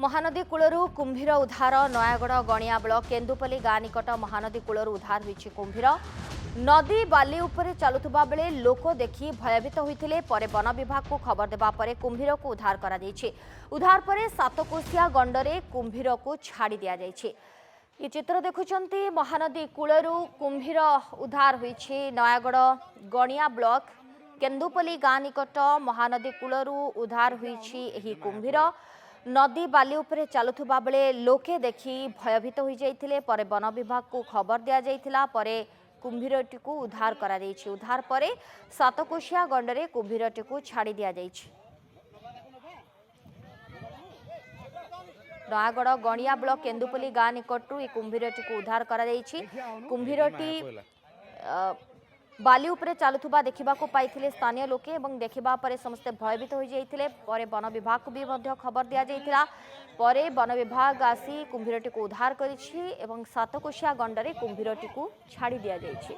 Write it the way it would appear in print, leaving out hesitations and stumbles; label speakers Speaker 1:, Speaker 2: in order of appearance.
Speaker 1: महानदी कूलरू कुंभीर उद्धार नयागढ़ गणिया ब्लॉक केन्दुपल्ली गाँ निकट महानदी कूलरू उद्धार होईछि कुंभीर। नदी बाली उपरे चलुथुबा बेले लोक देखि भयभीत होइथिले परे वन विभाग को खबर देबा परे कुंभीर को उद्धार करा ଯାଇଛି। उद्धार परे सातकोशिया गंडरे कुंभीर को छाड़ी दिया ଯାଇଛି। ये चित्र देखुचंती महानदी कूलरू कुंभीर उद्धार होईछि नयागढ़ गणिया ब्लॉक केन्दुपल्ली गाँ निकट महानदी कूलरू उद्धार होईछि एही कुंभीर। नदी बाली उपरे चलुथुबा बेले लोके देखि भयभीत होई जाइथिले परे वन विभाग को खबर दिया जाइथिला परे कुंभीरटी को उद्धार करा ଯାଇଛି। उद्धार परे सातकोशिया गंडरे कुंभीरटी को छाड़ी दिया ଯାଇଛି। नयागढ़ गणिया ब्लॉक केन्दुपल्ली गाँ निकटू ए कुंभीरटी को उद्धार करा ଯାଇଛି। कुंभीरटी बाली उपरे चलुथुबा देखिबाको पाइथिले स्थानीय लोके एवं देखिबा परे समस्त भयभीत होई जाइथिले परे वन विभाग को भी मध्य खबर दिया जाइथिला परे वन विभाग आसी कुंभीरटी को उद्धार करिछि एवं सातकोशिया गंडरे कुंभीरटी को छाड़ी दिया जाइछि।